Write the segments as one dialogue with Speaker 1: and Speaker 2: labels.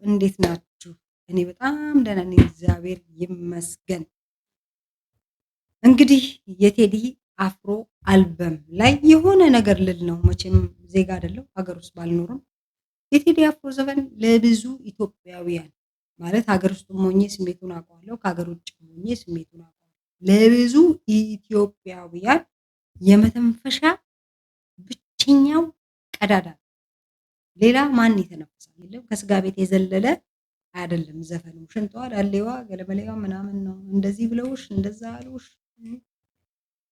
Speaker 1: እንዴት ናችሁ? እኔ በጣም ደህና ነኝ፣ እግዚአብሔር ይመስገን። እንግዲህ የቴዲ አፍሮ አልበም ላይ የሆነ ነገር ልል ነው። መቼም ዜጋ አይደለሁ፣ ሀገር ውስጥ ባልኖርም የቴዲ አፍሮ ዘፈን ለብዙ ኢትዮጵያውያን ማለት ሀገር ውስጥ ሆኜ ስሜቱን አውቀዋለሁ፣ ከሀገር ውጭ ሆኜ ስሜቱን አውቀዋለሁ። ለብዙ ኢትዮጵያውያን የመተንፈሻ ብቸኛው ቀዳዳ ሌላ ማን ይተነፍሳል? የለም። ከስጋ ቤት የዘለለ አይደለም ዘፈኑ። ሽንጧ ዳሌዋ ገለመሌዋ ምናምን ነው። እንደዚህ ብለውሽ እንደዛ አሉሽ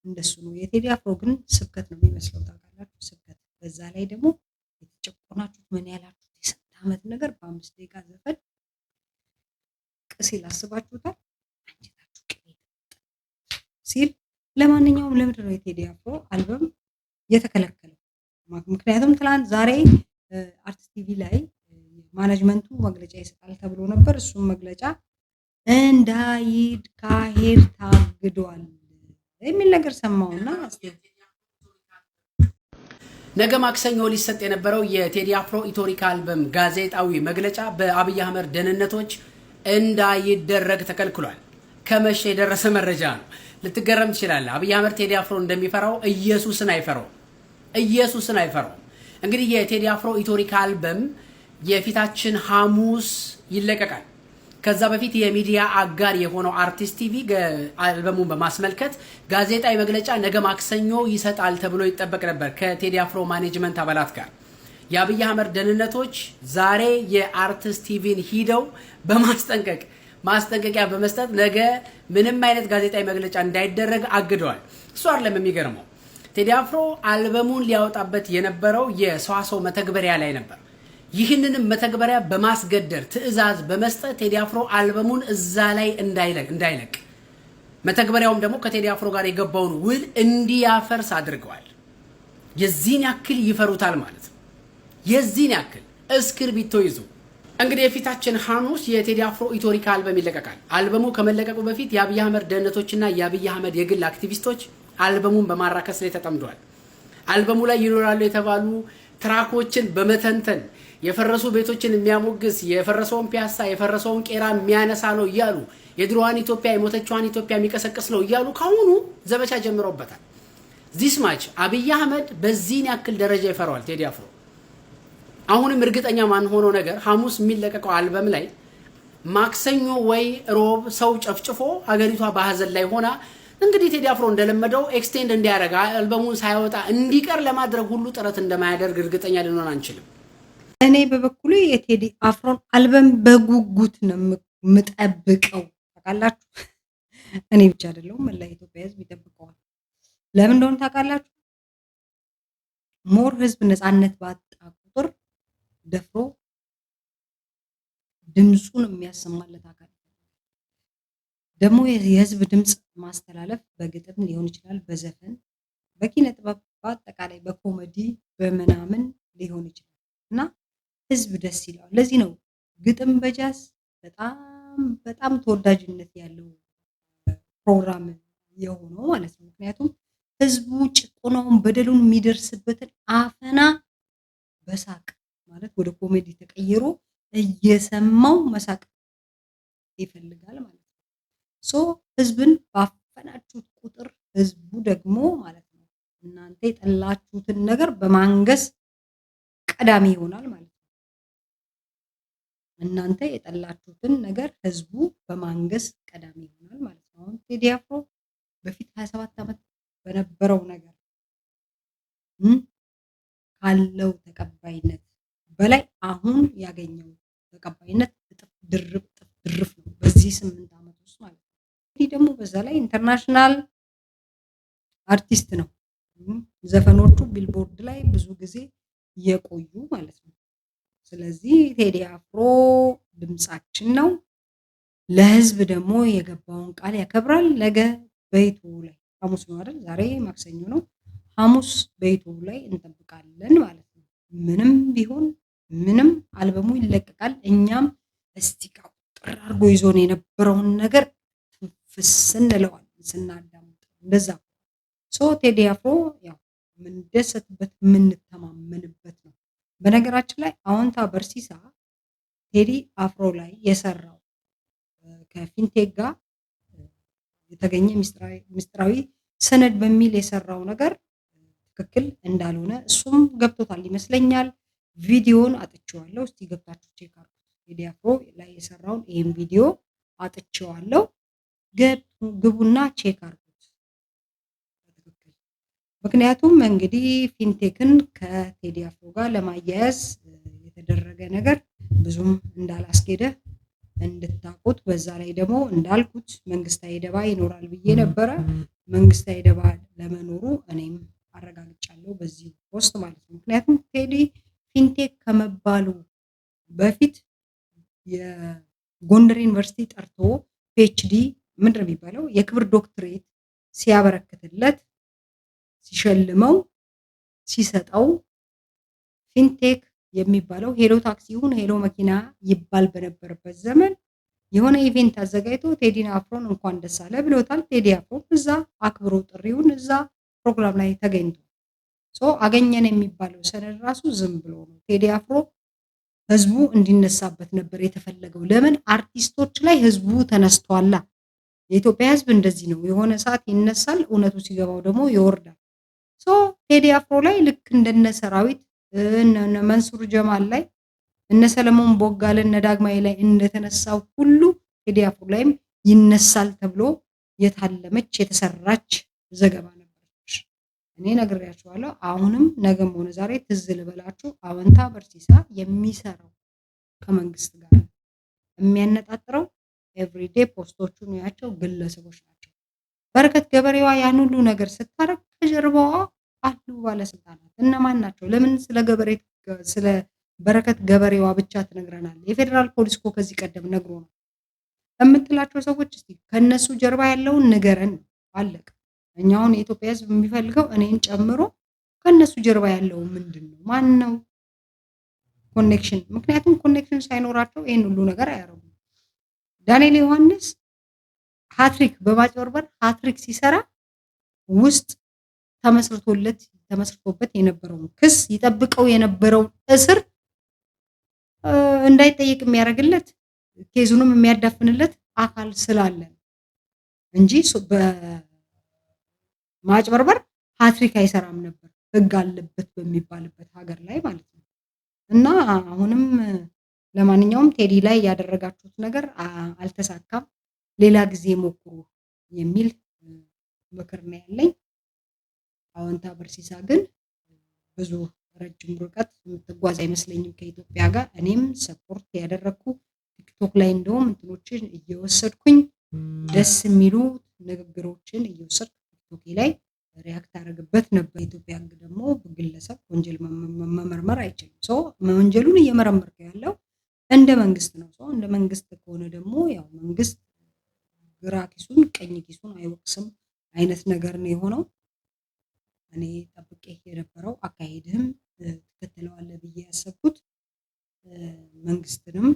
Speaker 1: እንደሱ ነው። የቴዲ አፍሮ ግን ስብከት ነው የሚመስለው፣ ታውቃላችሁ? ስብከት። በዛ ላይ ደግሞ የተጨቆናችሁት ምን ያላችሁት የስንት ዓመት ነገር በ5 ደቂቃ ዘፈን ሲል አስባችሁታል? አንጀታችሁ ቅቤ ሲል። ለማንኛውም ለምንድን ነው የቴዲ አፍሮ አልበም የተከለከለው? ምክንያቱም ትላንት ዛሬ አርቲስት ቲቪ ላይ ማኔጅመንቱ መግለጫ ይሰጣል ተብሎ ነበር። እሱም መግለጫ እንዳይካሄድ ታግዷል የሚል ነገር ሰማውና
Speaker 2: ነገ ማክሰኞ ሊሰጥ የነበረው የቴዲ አፍሮ ኢትዮሪካ አልበም ጋዜጣዊ መግለጫ በአብይ አህመድ ደህንነቶች እንዳይደረግ ተከልክሏል። ከመሸ የደረሰ መረጃ ነው። ልትገረም ትችላለህ። አብይ አህመድ ቴዲ አፍሮ እንደሚፈራው ኢየሱስን አይፈራው። እንግዲህ የቴዲ አፍሮ ኢትዮሪካ አልበም የፊታችን ሐሙስ ይለቀቃል። ከዛ በፊት የሚዲያ አጋር የሆነው አርቲስት ቲቪ አልበሙን በማስመልከት ጋዜጣዊ መግለጫ ነገ ማክሰኞ ይሰጣል ተብሎ ይጠበቅ ነበር ከቴዲ አፍሮ ማኔጅመንት አባላት ጋር። የአብይ አህመድ ደህንነቶች ዛሬ የአርቲስት ቲቪን ሂደው ማስጠንቀቂያ በመስጠት ነገ ምንም አይነት ጋዜጣዊ መግለጫ እንዳይደረግ አግደዋል። እሱ አይደለም የሚገርመው፣ ቴዲ አፍሮ አልበሙን ሊያወጣበት የነበረው የሰዋሰው መተግበሪያ ላይ ነበር። ይህንንም መተግበሪያ በማስገደድ ትዕዛዝ በመስጠት ቴዲ አፍሮ አልበሙን እዛ ላይ እንዳይለቅ መተግበሪያውም ደግሞ ከቴዲ አፍሮ ጋር የገባውን ውል እንዲያፈርስ አድርገዋል። የዚህን ያክል ይፈሩታል ማለት ነው። የዚህን ያክል እስክርቢቶ ይዙ። እንግዲህ የፊታችን ሐሙስ የቴዲ አፍሮ ኢትዮሪካ አልበም ይለቀቃል። አልበሙ ከመለቀቁ በፊት የአብይ አህመድ ደህንነቶችና የአብይ አህመድ የግል አክቲቪስቶች አልበሙን በማራከስ ላይ ተጠምደዋል። አልበሙ ላይ ይኖራሉ የተባሉ ትራኮችን በመተንተን የፈረሱ ቤቶችን የሚያሞግስ የፈረሰውን ፒያሳ የፈረሰውን ቄራ የሚያነሳ ነው እያሉ የድሮዋን ኢትዮጵያ የሞተችዋን ኢትዮጵያ የሚቀሰቅስ ነው እያሉ ካሁኑ ዘመቻ ጀምረውበታል። ዚስ ማች አብይ አህመድ በዚህን ያክል ደረጃ ይፈራዋል ቴዲ አፍሮ። አሁንም እርግጠኛ ማን ሆኖ ነገር ሐሙስ የሚለቀቀው አልበም ላይ ማክሰኞ ወይ ሮብ ሰው ጨፍጭፎ ሀገሪቷ በሐዘን ላይ ሆና እንግዲህ ቴዲ አፍሮ እንደለመደው ኤክስቴንድ እንዲያደርግ አልበሙን ሳይወጣ እንዲቀር ለማድረግ ሁሉ ጥረት እንደማያደርግ እርግጠኛ ልንሆን አንችልም።
Speaker 1: እኔ በበኩሉ የቴዲ አፍሮን አልበም በጉጉት ነው የምጠብቀው። ታውቃላችሁ? እኔ ብቻ አይደለሁም፣ መላ ኢትዮጵያ ሕዝብ ይጠብቀዋል። ለምን እንደሆነ ታውቃላችሁ? ሞር ሕዝብ ነፃነት ባጣ ቁጥር ደፍሮ ድምፁን የሚያሰማለት አካል ደግሞ የህዝብ ድምፅ ማስተላለፍ በግጥም ሊሆን ይችላል፣ በዘፈን፣ በኪነ ጥበብ፣ በአጠቃላይ በኮሜዲ በምናምን ሊሆን ይችላል እና ህዝብ ደስ ይለዋል። ለዚህ ነው ግጥም በጃዝ በጣም ተወዳጅነት ያለው ፕሮግራም የሆነው ማለት ነው። ምክንያቱም ህዝቡ ጭቆናውን በደሉን የሚደርስበትን አፈና በሳቅ ማለት ወደ ኮሜዲ ተቀይሮ እየሰማው መሳቅ ይፈልጋል ማለት ነው። ህዝብን ባፈናችሁት ቁጥር ህዝቡ ደግሞ ማለት ነው እናንተ የጠላችሁትን ነገር በማንገስ ቀዳሚ ይሆናል ማለት ነው። እናንተ የጠላችሁትን ነገር ህዝቡ በማንገስ ቀዳሚ ይሆናል ማለት ነው። አሁን ቴዲ አፍሮ በፊት 27 ዓመት በነበረው ነገር ካለው ተቀባይነት በላይ አሁን ያገኘው ተቀባይነት እጥፍ ድርፍ ነው በዚህ 8 ዓመት ውስጥ ማለት ነው። ይህ ደግሞ በዛ ላይ ኢንተርናሽናል አርቲስት ነው። ዘፈኖቹ ቢልቦርድ ላይ ብዙ ጊዜ የቆዩ ማለት ነው። ስለዚህ ቴዲ አፍሮ ድምጻችን ነው። ለህዝብ ደግሞ የገባውን ቃል ያከብራል። ነገ በዩቲዩብ ላይ ሐሙስ ነው አይደል? ዛሬ ማክሰኞ ነው። ሐሙስ በዩቲዩብ ላይ እንጠብቃለን ማለት ነው። ምንም ቢሆን ምንም አልበሙ ይለቀቃል። እኛም እስቲቃው ጥር አድርጎ ይዞን የነበረውን ነገር ፍስ እንለዋለን ስናዳምጥ። እንደዛ ቴዲ አፍሮ ያው የምንደሰትበት የምንተማመንበት ነው። በነገራችን ላይ አዎንታ በርሲሳ ቴዲ አፍሮ ላይ የሰራው ከፊንቴክ ጋር የተገኘ ሚስጥራዊ ሰነድ በሚል የሰራው ነገር ትክክል እንዳልሆነ እሱም ገብቶታል ይመስለኛል። ቪዲዮን አጥቼዋለሁ። እስቲ ገብታችሁ ቼክ አድርጉት። ቴዲ አፍሮ ላይ የሰራውን ይሄን ቪዲዮ አጥቼዋለሁ። ግቡና ቼክ አድርጉት በትክክል። ምክንያቱም እንግዲህ ፊንቴክን ከቴዲ አፍሮ ጋር ለማያያዝ የተደረገ ነገር ብዙም እንዳላስኬደ እንድታቁት። በዛ ላይ ደግሞ እንዳልኩት መንግስታዊ ደባ ይኖራል ብዬ ነበረ። መንግስታዊ ደባ ለመኖሩ እኔም አረጋግጫለሁ በዚህ ፖስት ማለት ነው። ምክንያቱም ቴዲ ፊንቴክ ከመባሉ በፊት የጎንደር ዩኒቨርሲቲ ጠርቶ ፒኤችዲ ምንድነው የሚባለው የክብር ዶክትሬት ሲያበረክትለት ሲሸልመው ሲሰጠው ፊንቴክ የሚባለው ሄሎ ታክሲ ይሁን ሄሎ መኪና ይባል በነበረበት ዘመን የሆነ ኢቬንት አዘጋጅቶ ቴዲ አፍሮን እንኳን ደስ አለ ብሎታል። ቴዲ አፍሮ እዛ አክብሮ ጥሪውን እዛ ፕሮግራም ላይ ተገኝቶ አገኘን የሚባለው ሰነድ ራሱ ዝም ብሎ ነው። ቴዲ አፍሮ ህዝቡ እንዲነሳበት ነበር የተፈለገው። ለምን አርቲስቶች ላይ ህዝቡ ተነስቷላ። የኢትዮጵያ ህዝብ እንደዚህ ነው። የሆነ ሰዓት ይነሳል፣ እውነቱ ሲገባው ደግሞ ይወርዳል። ቴዲ አፍሮ ላይ ልክ እንደነ ሰራዊት እነ መንሱር ጀማል ላይ እነ ሰለሞን ቦጋለ እነ ዳግማዊ ላይ እንደተነሳው ሁሉ ቴዲ አፍሮ ላይም ይነሳል ተብሎ የታለመች የተሰራች ዘገባ ነበረች። እኔ ነግሬያችኋለሁ። አሁንም ነገም ሆነ ዛሬ ትዝ ልበላችሁ፣ አወንታ በርሲሳ የሚሰራው ከመንግስት ጋር የሚያነጣጥረው ኤቭሪዴ ፖስቶቹን ያቸው ግለሰቦች ናቸው። በረከት ገበሬዋ ያን ሁሉ ነገር ስታረግ ከጀርባዋ አሉ ባለስልጣናት። እነማን ናቸው? ለምን ስለ በረከት ገበሬዋ ብቻ ትነግረናል? የፌዴራል ፖሊስ እኮ ከዚህ ቀደም ነግሮናል የምትላቸው ሰዎች እስቲ ከነሱ ጀርባ ያለውን ንገረን። አለቀ። እኛውን የኢትዮጵያ ህዝብ የሚፈልገው እኔን ጨምሮ ከነሱ ጀርባ ያለው ምንድነው? ማን ነው ኮኔክሽን? ምክንያቱም ኮኔክሽን ሳይኖራቸው ይሄን ሁሉ ነገር አያረጉም። ዳንኤል ዮሐንስ ሃትሪክ በማጭበርበር ሃትሪክ ሲሰራ ውስጥ ተመስርቶበት የነበረውን ክስ ይጠብቀው የነበረውን እስር እንዳይጠይቅ የሚያደርግለት ኬዙንም የሚያዳፍንለት አካል ስላለ እንጂ በማጭበርበር ሃትሪክ አይሰራም ነበር፣ ህግ አለበት በሚባልበት ሀገር ላይ ማለት ነው። እና አሁንም ለማንኛውም ቴዲ ላይ ያደረጋችሁት ነገር አልተሳካም፣ ሌላ ጊዜ ሞክሩ የሚል ምክር ነው ያለኝ። አወንታ በርሲሳ ግን ብዙ ረጅም ርቀት የምትጓዝ አይመስለኝም ከኢትዮጵያ ጋር። እኔም ሰፖርት ያደረኩ ቲክቶክ ላይ እንደውም እንትኖችን እየወሰድኩኝ ደስ የሚሉ ንግግሮችን እየወሰድኩ ቲክቶክ ላይ ሪያክት አደረግበት ነበር። ኢትዮጵያ ደግሞ ግለሰብ ወንጀል መመርመር አይችልም። ወንጀሉን እየመረመርከ ያለው እንደ መንግስት ነው። እንደ መንግስት ከሆነ ደግሞ ያው መንግስት ግራ ኪሱን ቀኝ ኪሱን አይወቅስም አይነት ነገር ነው የሆነው። እኔ ጠብቄ የነበረው አካሄድህም ትከተለዋለህ ብዬ ያሰብኩት መንግስትንም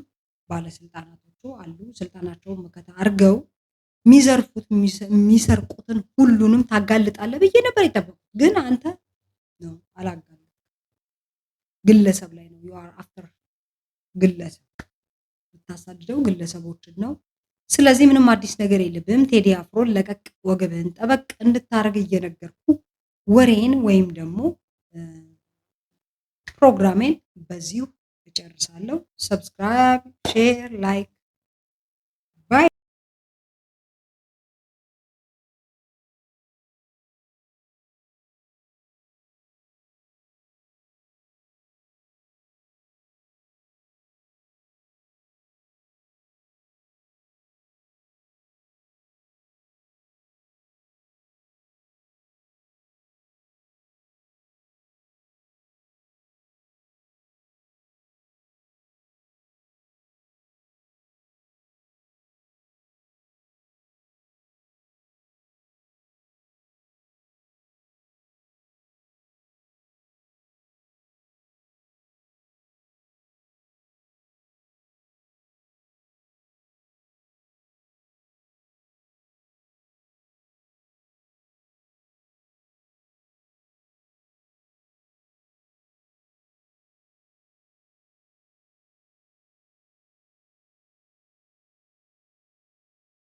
Speaker 1: ባለስልጣናቶቹ አሉ ስልጣናቸውን መከታ አድርገው የሚዘርፉት የሚሰርቁትን ሁሉንም ታጋልጣለህ ብዬ ነበር የጠበቁት። ግን አንተ ነው አላጋለጥም። ግለሰብ ላይ ነው you are after ግለሰብ የምታሳድደው ግለሰቦችን ነው። ስለዚህ ምንም አዲስ ነገር የለብህም። ቴዲ አፍሮን ለቀቅ ወገብህን ጠበቅ እንድታረግ እየነገርኩ ወሬን ወይም ደግሞ ፕሮግራሜን በዚሁ እጨርሳለሁ። ሰብስክራይብ፣ ሼር፣ ላይክ